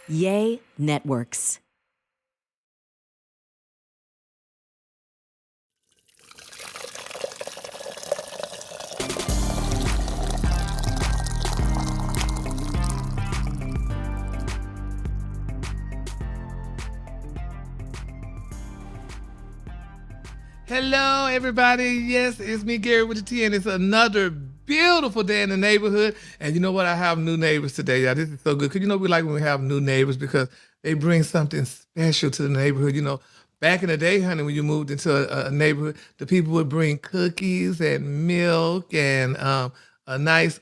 Yay Networks. Hello, everybody. Yes, it's me, Gary, with the T, and it's another beautiful day in the neighborhood. And you know what? I have new neighbors today. Yeah, this is so good. Because you know, we like when we have new neighbors because they bring something special to the neighborhood. You know, back in the day, honey, when you moved into a neighborhood, the people would bring cookies and milk and a nice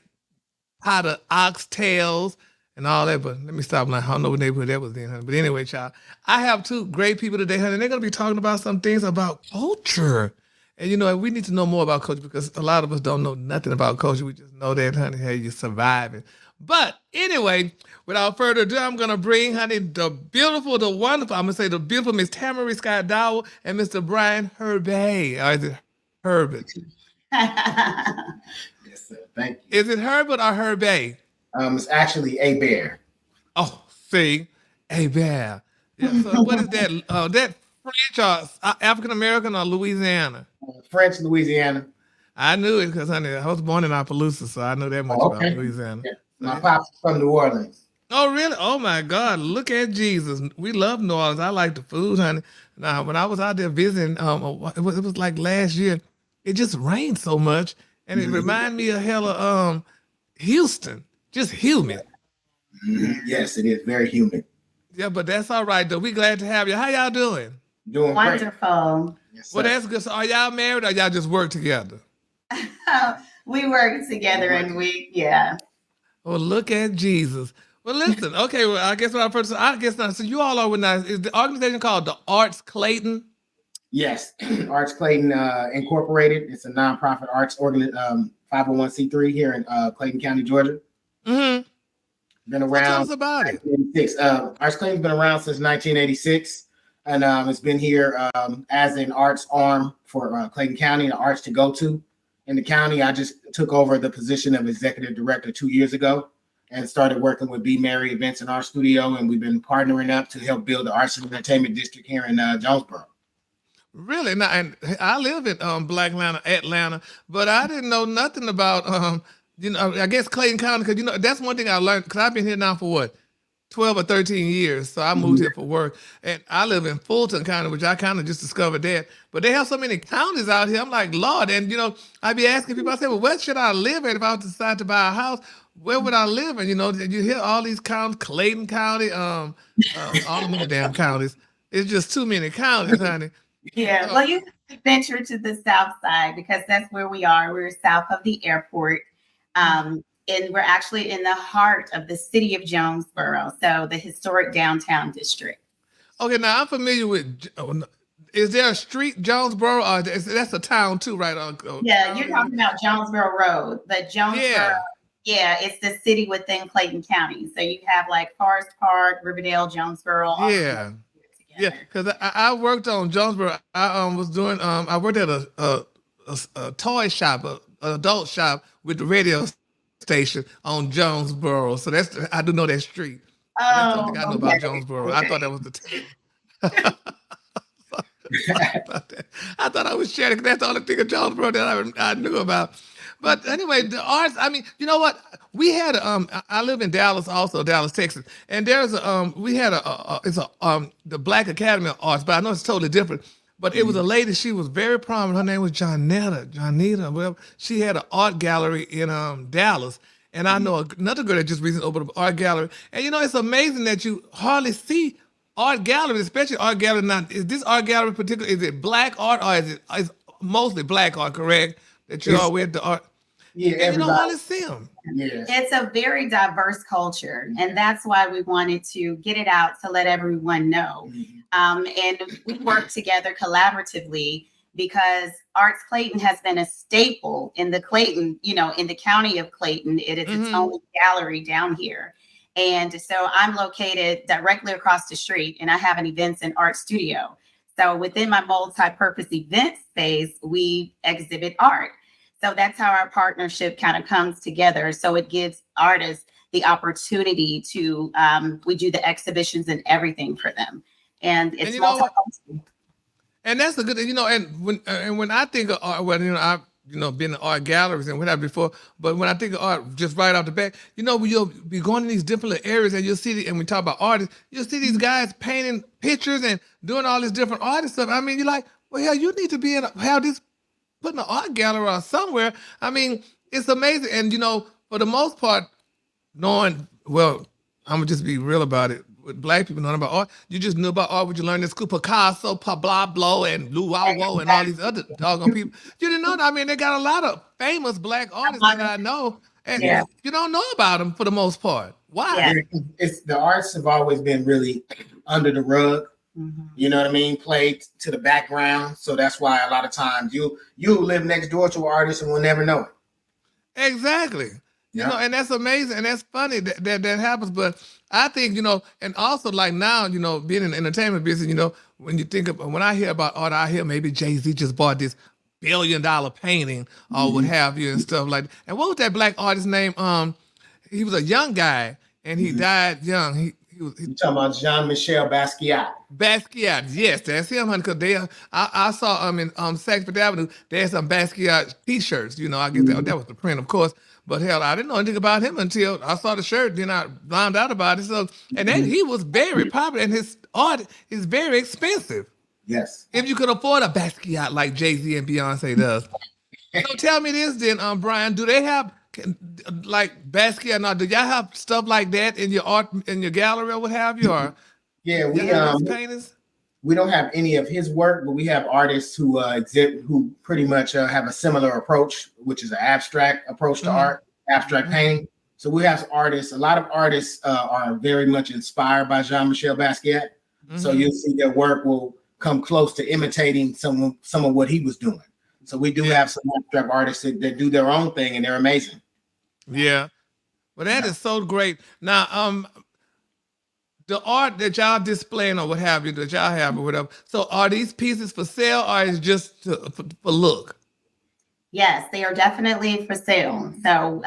pot of oxtails and all that. But let me stop. Like, I don't know what neighborhood that was in, honey. But anyway, child, I have two great people today, honey. And they're gonna be talking about some things about culture. And you know, we need to know more about culture because a lot of us don't know nothing about culture. We just know that, honey, hey, you're surviving. But anyway, without further ado, I'm gonna bring, honey, the beautiful, the wonderful, I'm gonna say the beautiful Miss Tamara Scott Dowell and Mr. Brian Herbay. Or is it Herbert? Yes, sir. Thank you. Is it Herbert or Herbay? It's actually a bear. Oh, see, a bear. Yeah. So what is that? That French or African American or Louisiana? French, Louisiana. I knew it because, honey, I was born in Opelousas, so I know that much about Louisiana. Yeah. So, My pop's from New Orleans. oh, really? Oh my God! Look at Jesus. We love New Orleans. I like the food, honey. Now, when I was out there visiting, it was like last year. It just rained so much, and it reminded me of hella Houston. Just humid. Yes, it is very humid. Yeah, but that's all right though. We glad to have you. How y'all doing? Doing Wonderful. Great. Yes, Well, that's good. So are y'all married or y'all just work together? We work together and yeah. Well, look at Jesus. Well, listen. Okay. Well, I guess I guess not. So you all are with now. Is the organization called the Arts Clayton? Yes, Arts Clayton Incorporated. It's a nonprofit arts 501c3 here in Clayton County, Georgia. Mm-hmm. Been Well, tell around us about it. 1986. Arts Clayton's been around since 1986, and it's been here as an arts arm for Clayton County, the arts to go to in the county. I just took over the position of executive director 2 years ago and started working with B. Mary Events in our studio, and we've been partnering up to help build the arts and entertainment district here in Jonesboro. Really? Now, and I live in Black Atlanta, but I didn't know nothing about I guess Clayton County because that's one thing I learned because I've been here now for what 12 or 13 years. So I moved here for work and I live in Fulton County, which I kind of just discovered that. But they have so many counties out here. I'm like, Lord. And, I be asking people, I say, well, where should I live at if I was to decide to buy a house? Where would I live? And, you hear all these counties, Clayton County, all the many damn counties. It's just too many counties, honey. Yeah. Well, you venture to the south side because that's where we are. We're south of the airport. And we're actually in the heart of the city of Jonesboro, so the historic downtown district. Okay, now I'm familiar with. Is there a street Jonesboro? Or that's a town too, right? Yeah, you're talking about Jonesboro Road, but Jonesboro. Yeah, it's the city within Clayton County. So you have like Forest Park, Riverdale, Jonesboro. Yeah, yeah. Because I worked on Jonesboro. I was doing. I worked at a toy shop, an adult shop with the radio station on Jonesboro. So I do know that street. That's something I know about Jonesboro. Okay. I thought that was the town. I thought I was sharing because that's the only thing of Jonesboro that I knew about. But anyway, the arts, I mean, you know what? We had I live in Dallas also, Dallas, Texas. And there's we had the Black Academy of Arts, but I know it's totally different. But it was a lady, she was very prominent. Her name was Johnita. Well, she had an art gallery in Dallas. And I know another girl that just recently opened up an art gallery. And it's amazing that you hardly see art galleries, especially art gallery. Now, is this art gallery in particular, is it black art or is it mostly black art, correct? That you all with the art? Yeah, and you don't hardly see them. Yeah. It's a very diverse culture. And that's why we wanted to get it out to let everyone know. And we work together collaboratively because Arts Clayton has been a staple in the Clayton, in the county of Clayton. It is its own gallery down here. And so I'm located directly across the street and I have an events and art studio. So within my multi-purpose event space, we exhibit art. So that's how our partnership kind of comes together. So it gives artists the opportunity to, we do the exhibitions and everything for them. And it's And you know what? multicultural. And that's a good, and when I think of art, well, I've been in art galleries and whatever before, but when I think of art, just right off the bat, when you'll be going in these different areas and you'll see, and we talk about artists, you'll see these guys painting pictures and doing all this different artist stuff. I mean, you're like, well, hell, you need to be have this put in an art gallery or somewhere. I mean, it's amazing, and for the most part, knowing, well, I'm gonna just be real about it. With black people knowing about art, you just knew about art. What you learned in school, Picasso, Pablo, and Luau, and all these other doggone people. You didn't know that. I mean, they got a lot of famous black artists that I know, and Yeah. you don't know about them for the most part. Why? Yeah. It's the arts have always been really under the rug. Mhm. You know what I mean? Played to the background. So that's why a lot of times you live next door to an artist and will never know it. Exactly. Yeah. And that's amazing, and that's funny that happens. But I think, and also like now, being in the entertainment business, when you think of, when I hear about art, I hear maybe Jay-Z just bought this $1 billion painting or what have you and stuff like that. And what was that black artist's name? He was a young guy and he died young. He was You talking about Jean-Michel Basquiat? Basquiat, yes, that's him, honey. Because I saw in Saks Avenue, they had some Basquiat T-shirts. I guess that was the print, of course. But hell, I didn't know anything about him until I saw the shirt. Then I found out about it. So, and then he was very popular, and his art is very expensive. Yes. If you could afford a Basquiat like Jay-Z and Beyonce does. So tell me this, then, Brian, do they have like Basquiat? Now, do y'all have stuff like that in your art, in your gallery, or what have you? Or Yeah, painters? we don't have any of his work, but we have artists who who pretty much have a similar approach, which is an abstract approach to art, abstract painting. So we have artists. A lot of artists are very much inspired by Jean-Michel Basquiat. So you'll see their work will come close to imitating some of what he was doing. So we do have some abstract artists that do their own thing, and they're amazing. Yeah. Well, that is so great. Now, the art that y'all displaying or what have you, that y'all have or whatever. So are these pieces for sale or is just for look? Yes, they are definitely for sale. So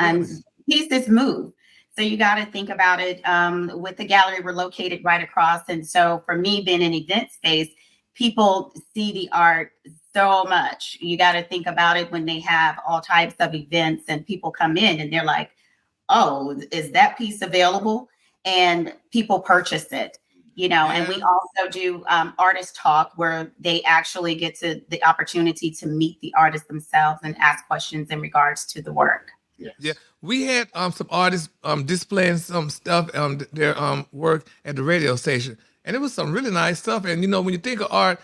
pieces move. So you got to think about it. With the gallery, we're located right across. And so for me, being an event space, people see the art so much. You got to think about it when they have all types of events and people come in and they're like, oh, is that piece available? And people purchase it, and we also do artist talk where they actually get to the opportunity to meet the artists themselves and ask questions in regards to the work. Yes. Yeah. We had some artists displaying some stuff, their work at the radio station. And it was some really nice stuff. And, when you think of art,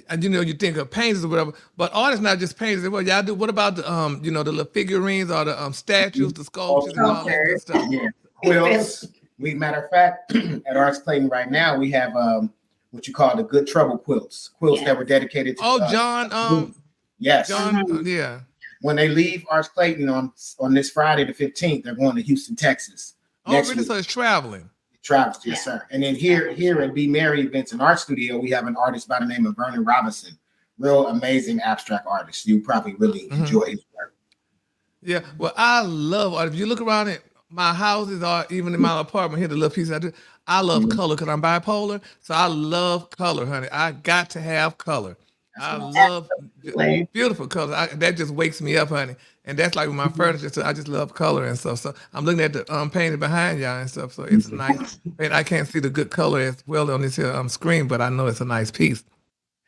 and you think of painters or whatever, but artists not just painters. What y'all do? What about the the little figurines or the statues, the sculptures, and all that good stuff? Yeah. Quilts. Matter of fact, at Arts Clayton right now, we have what you call the Good Trouble quilts that were dedicated to. John. Yes. John. Yeah. When they leave Arts Clayton on this Friday the 15th, they're going to Houston, Texas. Oh, really? So it's traveling. Travels, yes, sir. And then here at Be Merry Events and Art Studio, we have an artist by the name of Vernon Robinson. Real amazing abstract artist. You probably really enjoy his work. Yeah. Well, I love art. If you look around at my houses or even in my apartment here, the little piece I do, I love color because I'm bipolar. So I love color, honey. I got to have color. I love beautiful color. That just wakes me up, honey. And that's like with my furniture. So I just love color and stuff. So I'm looking at the painting behind y'all and stuff. So it's nice. And I can't see the good color as well on this here screen, but I know it's a nice piece.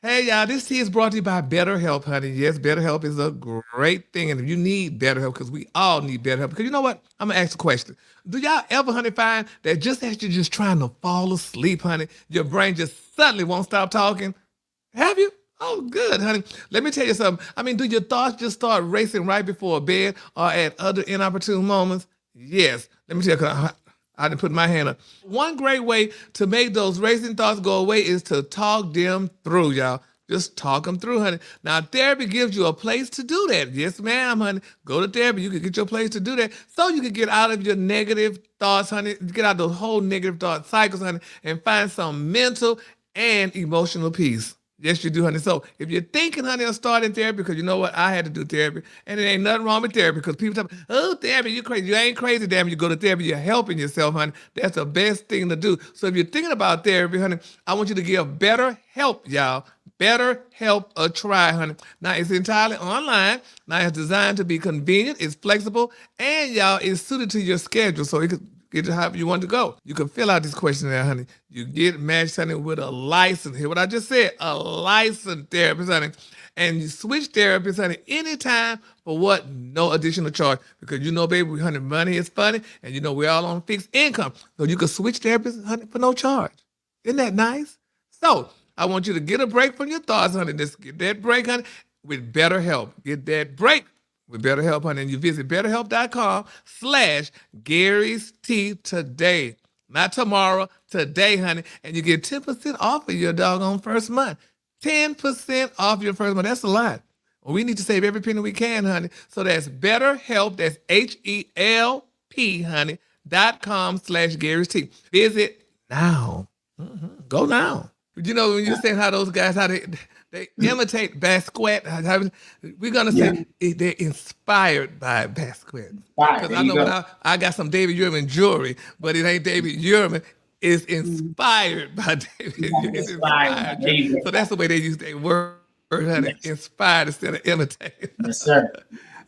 Hey, y'all, this tea is brought to you by BetterHelp, honey. Yes, BetterHelp is a great thing. And if you need BetterHelp, because we all need BetterHelp, because you know what? I'm going to ask a question. Do y'all ever, honey, find that just as you're just trying to fall asleep, honey, your brain just suddenly won't stop talking? Have you? Oh, good, honey. Let me tell you something. I mean, do your thoughts just start racing right before bed or at other inopportune moments? Yes. Let me tell you, 'cause I didn't put my hand up. One great way to make those racing thoughts go away is to talk them through, y'all. Just talk them through, honey. Now, therapy gives you a place to do that. Yes, ma'am, honey. Go to therapy. You can get your place to do that so you can get out of your negative thoughts, honey. Get out of those whole negative thought cycles, honey, and find some mental and emotional peace. Yes, you do, honey. So if you're thinking, honey, of starting therapy, because you know what, I had to do therapy, and it ain't nothing wrong with therapy. Because people talk, oh, therapy, you crazy. You ain't crazy, damn. You go to therapy, you're helping yourself, honey. That's the best thing to do. So if you're thinking about therapy, honey, I want you to give Better Help, y'all. Better Help a try, honey. Now it's entirely online. Now it's designed to be convenient, it's flexible, and y'all, it's suited to your schedule. So it could get to however you want to go. You can fill out this questionnaire, honey. You get matched, honey, with a license. Hear what I just said? A licensed therapist, honey. And you switch therapists, honey, anytime for what? No additional charge. Because you know, baby, honey, money is funny, and you know we're all on fixed income. So you can switch therapists, honey, for no charge. Isn't that nice? So I want you to get a break from your thoughts, honey. Just get that break, honey, with BetterHelp. Get that break with BetterHelp, honey. And you visit betterhelp.com/Gary's Tea today. Not tomorrow, today, honey. And you get 10% off of your doggone first month. 10% off your first month. That's a lot. Well, we need to save every penny we can, honey. So that's BetterHelp. That's HELP, honey, .com/Gary's Tea. Visit now. Go now. You know, when you're saying how those guys, how they imitate Basquiat, we're going to say they're inspired by Basquiat. Because I know when I got some David Yurman jewelry, but it ain't David Yurman. It's inspired by David. It's inspired. So that's the way they use their word, honey. Yes. Inspired instead of imitate. Yes, sir.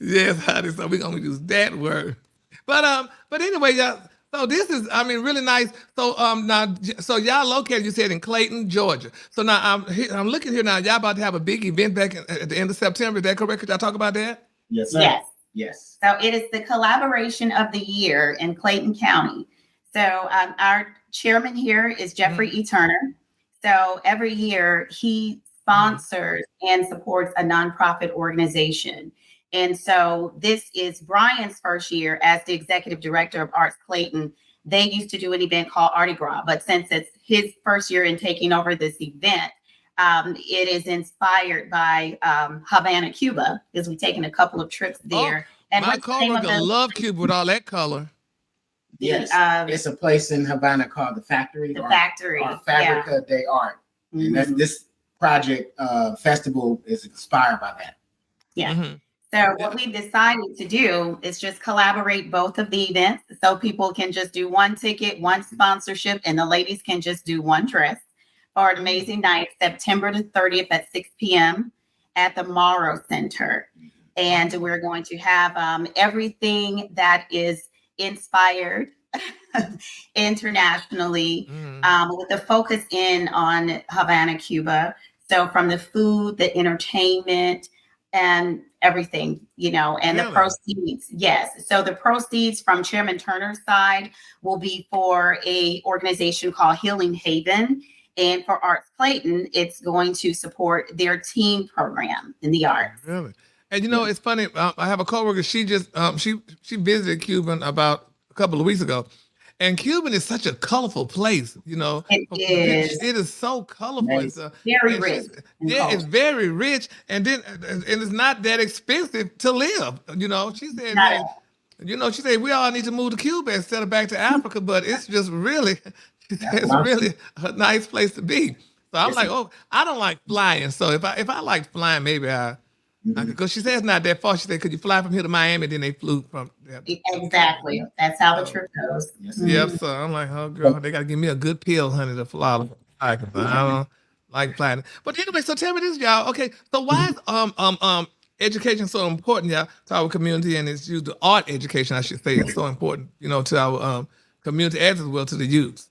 Yes, honey. So we're going to use that word. But anyway, y'all. So this is, I mean, really nice. So now, so y'all located, you said, in Clayton, Georgia. So now I'm looking here now. Y'all about to have a big event back at the end of September. Is that correct? Could y'all talk about that? Yes, sir. Yes. Yes. So it is the collaboration of the year in Clayton County. So our chairman here is Jeffrey E. Turner. So every year he sponsors and supports a nonprofit organization. And so this is Brian's first year as the executive director of Arts Clayton. They used to do an event called Artie Gras, but since it's his first year in taking over this event, it is inspired by Havana, Cuba, because we've taken a couple of trips there. And my coworker love Cuba with all that color. Yes, it's a place in Havana called the Factory. The Factory. Or Fabrica de Art. And that's, this project festival is inspired by that. Yeah. Mm-hmm. So what we decided to do is just collaborate both of the events. So people can just do one ticket, one sponsorship, and the ladies can just do one dress for an amazing night, September the 30th at 6 p.m. at the Morrow Center. And we're going to have everything that is inspired internationally with the focus in on Havana, Cuba. So from the food, the entertainment, and everything, you know, and the proceeds. Yes. So the proceeds from Chairman Turner's side will be for a organization called Healing Haven. And for Arts Clayton, it's going to support their teen program in the arts. Really? And you know, it's funny. I have a coworker. She just she visited Cuban about a couple of weeks ago, and Cuban is such a colorful place. You know, it is. It is so colorful. It's very rich. It's very rich, and it's not that expensive to live. You know, she said, man, you know, she said we all need to move to Cuba instead of back to Africa, but it's just really, it's really a nice place to be. So I'm like, oh, I don't like flying. So if I like flying, maybe because she said it's not that far. She said, could you fly from here to Miami? Then they flew from there. Exactly. That's how the trip goes. Yep. So I'm like, oh, girl, they got to give me a good pill, honey, to fly. I don't like flying. But anyway, so tell me this, y'all. Okay, so why is education so important, y'all, to our community, and it's used the art education, I should say, is so important, you know, to our community as well to the youth.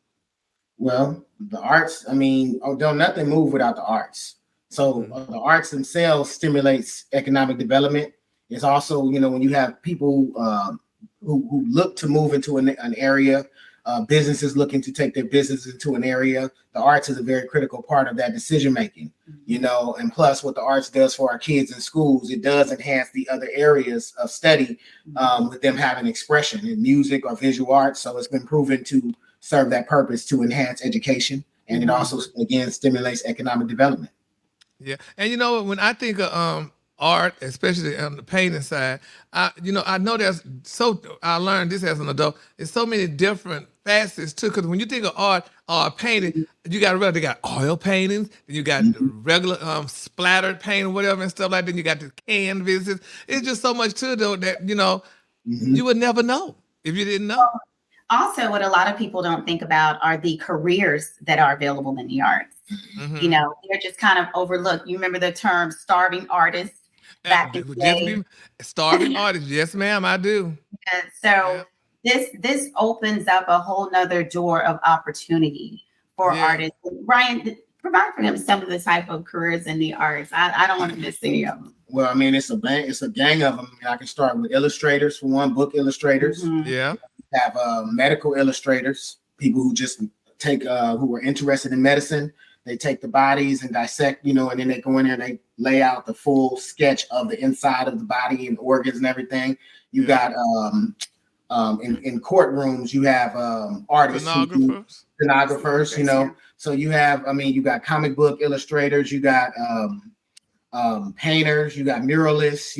Well, the arts. I mean, don't nothing move without the arts. So the arts themselves stimulates economic development. It's also, you know, when you have people who look to move into an area, businesses looking to take their business into an area, the arts is a very critical part of that decision making, you know, and plus what the arts does for our kids in schools, it does enhance the other areas of study with them having expression in music or visual arts. So it's been proven to serve that purpose to enhance education. And it also, again, stimulates economic development. Yeah. And you know, when I think of art, especially on the painting side. I know I learned this as an adult. There's so many different facets too. Because when you think of art or painting, you got to realize they got oil paintings, and you got regular splattered painting, whatever, and stuff like that. You got the canvases. It's just so much to it though that you would never know if you didn't know. Also, what a lot of people don't think about are the careers that are available in the arts. Mm-hmm. They're just kind of overlooked. You remember the term starving artist back in the day? Starving artist, yes, ma'am, I do. And so this opens up a whole nother door of opportunity for artists. Brian, provide for him some of the type of careers in the arts. I don't want to miss any of them. Well, I mean, it's a gang of them. I can start with illustrators for one, book illustrators. Mhm. Yeah. Have medical illustrators, people who just take who are interested in medicine. They take the bodies and dissect, and then they go in there and they lay out the full sketch of the inside of the body and organs and everything. You got in courtrooms, you have artists, stenographers, So you have, you got comic book illustrators, you got painters, you got muralists.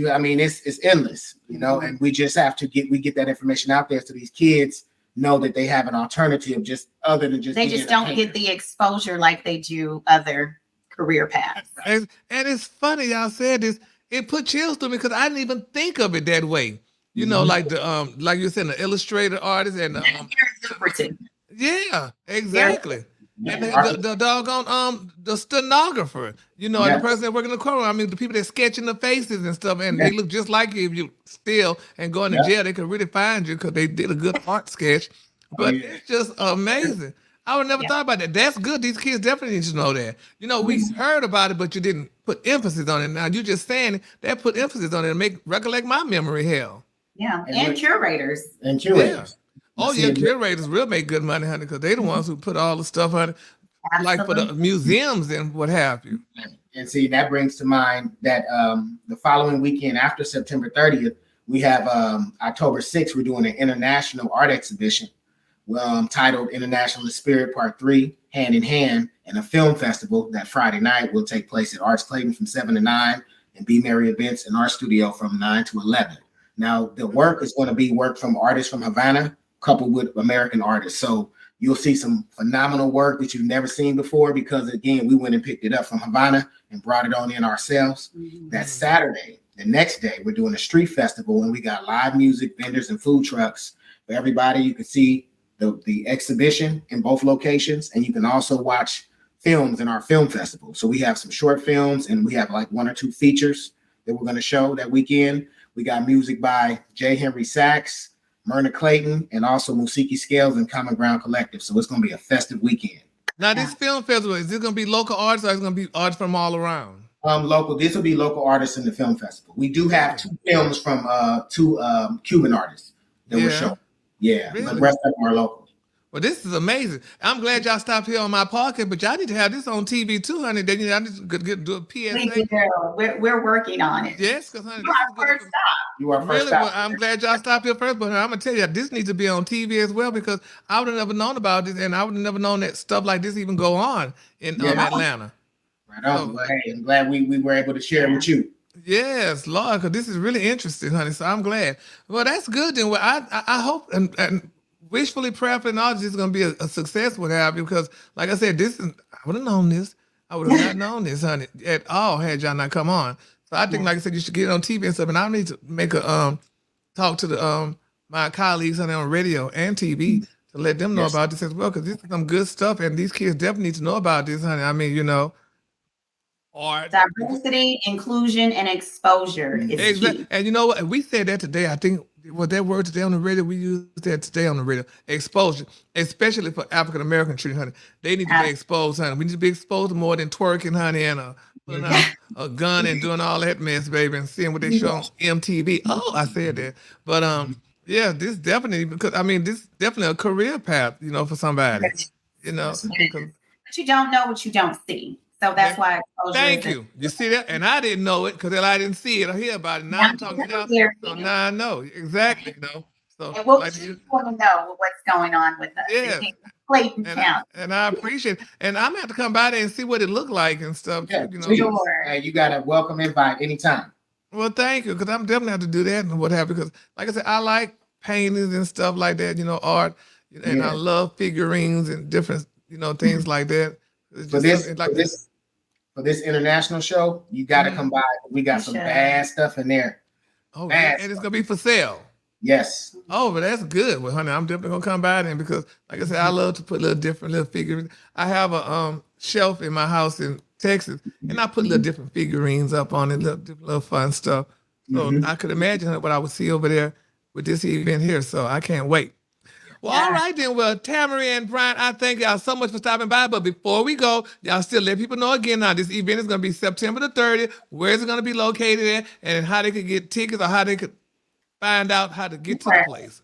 It's endless, and we just have to get that information out there so these kids know that they have an alternative they just don't get the exposure like they do other career paths. And it's funny y'all said this. It put chills to me because I didn't even think of it that way. Like the like you said, the illustrator artist and yeah, exactly. And the doggone the stenographer, and the person that work in the courtroom. The people that sketching the faces and stuff, and they look just like you. If you steal and go into jail, they could really find you because they did a good art sketch. But it's just amazing. I would never thought about that. That's good. These kids definitely need to know that. We heard about it, but you didn't put emphasis on it. Now you just saying it, that put emphasis on it and recollect my memory. Hell. Yeah, and curators. Yeah. Oh yeah, curators will make good money, honey, because they're the ones who put all the stuff on it, like for the museums and what have you. And see, that brings to mind that the following weekend after September 30th, we have October 6th, we're doing an international art exhibition titled International Spirit Part 3, Hand in Hand, and a film festival that Friday night will take place at Arts Clayton from 7 to 9 and Be Merry Events in our studio from 9 to 11. Now, the work is going to be work from artists from Havana, coupled with American artists. So you'll see some phenomenal work that you've never seen before because, again, we went and picked it up from Havana and brought it on in ourselves. Mm-hmm. That Saturday, the next day, we're doing a street festival, and we got live music, vendors, and food trucks for everybody. You can see the exhibition in both locations, and you can also watch films in our film festival. So we have some short films, and we have like 1 or 2 features that we're going to show that weekend. We got music by J. Henry Sachs, Myrna Clayton, and also Musiki Scales and Common Ground Collective. So it's going to be a festive weekend. Now, this film festival, is it going to be local artists or is it going to be artists from all around? Local. This will be local artists in the film festival. We do have 2 films from 2 Cuban artists that we're showing. Yeah, really? But the rest of them are local. Well, this is amazing. I'm glad y'all stopped here on my podcast, but y'all need to have this on TV too, honey. Then I need to do a PSA. We're working on it. Yes, because honey, you are first stop. You are first really. stop. Well, I'm glad y'all stopped here first, but honey, I'm gonna tell you, this needs to be on TV as well because I would have never known about this, and I would have never known that stuff like this even go on in Atlanta. Right on. So, well, hey, I'm glad we were able to share it with you. Yes, Lord, because this is really interesting, honey. So I'm glad. Well, that's good. Then, well, I hope and wishfully, prayerfully, and all this is going to be a success with her because, like I said, I would have known this. I would have not known this, honey, at all had y'all not come on. So I think, like I said, you should get it on TV and stuff. And I need to make a talk to the my colleagues, honey, on radio and TV to let them know about this as well because this is some good stuff, and these kids definitely need to know about this, honey. I mean, art, diversity, inclusion, and exposure is key. And you know what? We said that today. I think that word today on the radio, we used that today on the radio. Exposure, especially for African American children, honey. They need to be exposed, honey. We need to be exposed to more than twerking, honey, and putting out a gun and doing all that mess, baby, and seeing what they show on MTV. Oh, I said that. But yeah, this definitely this is definitely a career path, for somebody. But you don't know what you don't see. So that's why. Thank you. You see that? And I didn't know it because I didn't see it or hear about it. Now I'm talking about it. So now I know. Exactly. So and we'll want to know what's going on with us. Yeah. Clayton County. And I appreciate it. And I'm going to have to come by there and see what it looked like and stuff. Yeah, sure. You got a welcome invite anytime. Well, thank you, because I'm definitely have to do that and what have you. Because, like I said, I like paintings and stuff like that. Art, and I Yeah. love figurines and different, things like that. It's For just this something for like that. this for this international show, you got to Mhm. come by. We got You some should. bad stuff in there. Oh, yeah, Bad and it's stuff. gonna be for sale. Yes. Oh, but that's good. Well, honey, I'm definitely gonna come by then because, like I said, I love to put little different little figurines. I have a shelf in my house in Texas, and I put little different figurines up on it, little fun stuff. So Hmm. I could imagine what I would see over there with this event here. So I can't wait. Well, all Yeah. right then. Well, Tamara and Brian, I thank y'all so much for stopping by. But before we go, y'all still let people know again now. This event is going to be September the 30th. Where is it going to be located at, and how they could get tickets or how they could find out how to get to the Sure. place.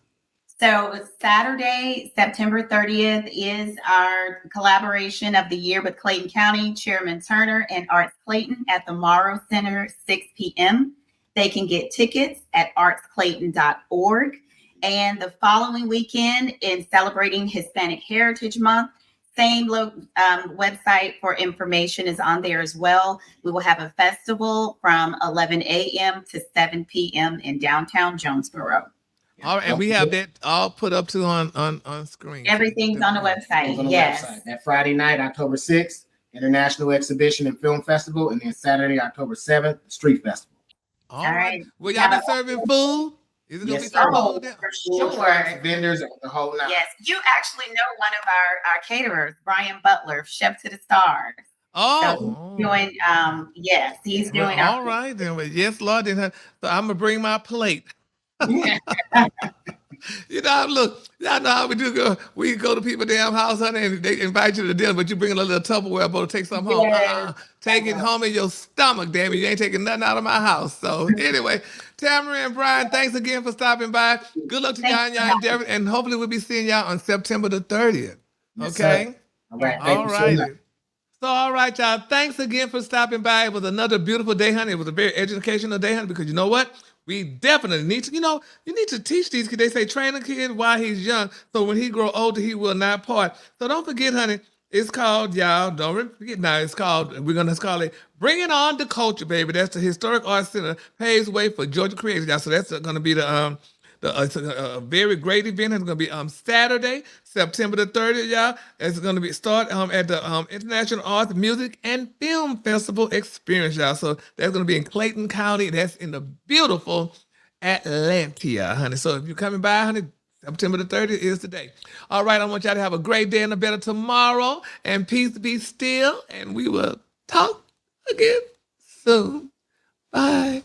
So Saturday, September 30th is our collaboration of the year with Clayton County, Chairman Turner and Arts Clayton at the Morrow Center, 6 p.m. They can get tickets at artsclayton.org. And the following weekend, in celebrating Hispanic Heritage Month, same website for information is on there as well. We will have a festival from 11 a.m. to 7 p.m. in downtown Jonesboro. All right, and Don't we have forget, that all put up to on screen. Everything's on the goes website. on the Yes. website. That Friday night, October 6th, International Exhibition and Film Festival, and then Saturday, October 7th, Street Festival. All All right. right. Will y'all Have be a- serving food? Is it gonna be Yes, some sir. Oh, food there? for Food trucks, sure. vendors, the whole nine. Yes. You actually know one of our caterers, Brian Butler, Chef to the Stars. So he's doing, yes, he's Well, doing all right then. Well, yes, Lord. Then, so I'm gonna bring my plate. Look, y'all know how we do go. We go to people damn house, honey, and they invite you to dinner, but you bring a little Tupperware bowl to take something home. Yes. Take it home in your stomach, damn it. You ain't taking nothing out of my house. So anyway, Tamara and Brian, thanks again for stopping by. Good luck to Thank y'all in your you. endeavor, and hopefully we'll be seeing y'all on September the 30th. Yes, Okay? sir. All right. Yes. Thank All you so much. righty. So, all right, y'all. Thanks again for stopping by. It was another beautiful day, honey. It was a very educational day, honey, because you know what? We definitely need to, you need to teach these kids. They say train a kid while he's young, so when he grow older, he will not part. So don't forget, honey, it's called, y'all, don't forget now, it's called it Bringing On the Culture, baby. That's the Historic Arts Center, paves way for Georgia creators, y'all. So that's going to be it's a very great event. It's going to be Saturday, September the 30th, y'all. It's going to be start at the International Arts Music and Film Festival Experience, y'all. So that's going to be in Clayton County. That's in the beautiful Atlantia, honey. So if you're coming by, honey, September the 30th is the day. All right, I want y'all to have a great day and a better tomorrow. And peace be still. And we will talk again soon. Bye.